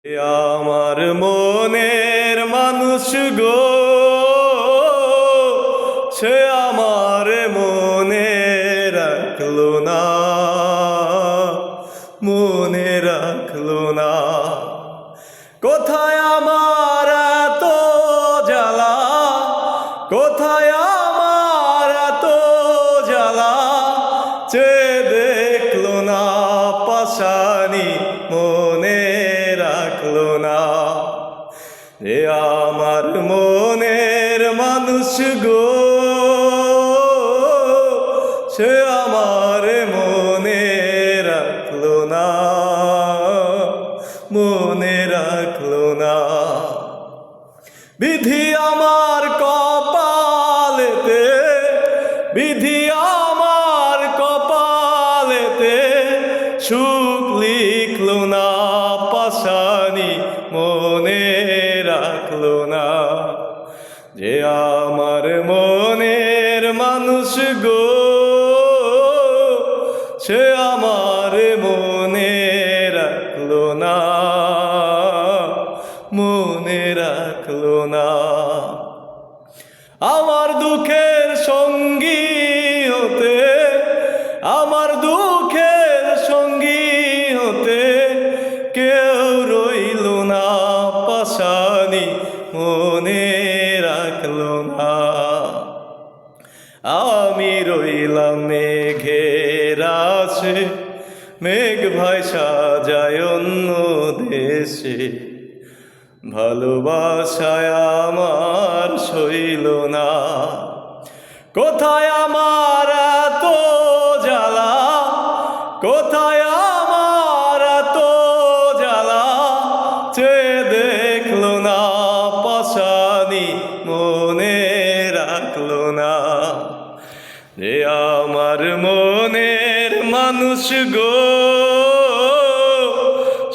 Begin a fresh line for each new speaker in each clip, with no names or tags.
আমার মনের মানুষ গো, সে আমার মনে রাখলো না, মনে রাখলো না। কোথায় আমার এত জ্বালা, কোথায় আমার এত জ্বালা, চেয়ে দেখলো না পাশানি, মনে রাখলো না। এ আমার মনের মানুষ গো, সে আমার মনে রাখলো না, মনে রাখলো না। বিধি আমার কপালেতে, বিধি আমার কপালেতে সুখ লিখলো না পাশানি, মনে রাখলো না। যে আমার মনের মানুষ গো, সে আমার মনে রাখলো না, মনে রাখলো না। আমার দুঃখের সঙ্গী হতে, আমার দুঃখের সঙ্গী হতে কেউ রইল না পাশানি, মনে রাখলো না। আমি রইলাম মেঘের আশে, মেঘ ভাষা যায় অন্য দেশে, ভালোবাসায় আমার সইল না। কোথায় আমার এত জ্বালা, কোথায় আমার এত জ্বালা, চেয়ে দেখলো না পাশানি, মনে রাখলো না। যে আমার মনের মানুষ গো,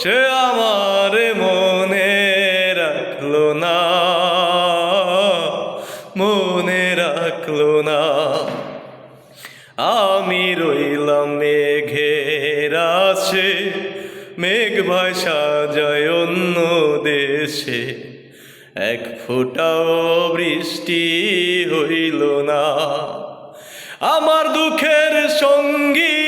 সে আমার মনে রাখলো না, মনে রাখলো না। আমি রইলাম মেঘের আশে, মেঘ ভাষা যায় অন্য দেশে, এক ফোঁটাও বৃষ্টি হইল না। আমার দুঃখের সঙ্গী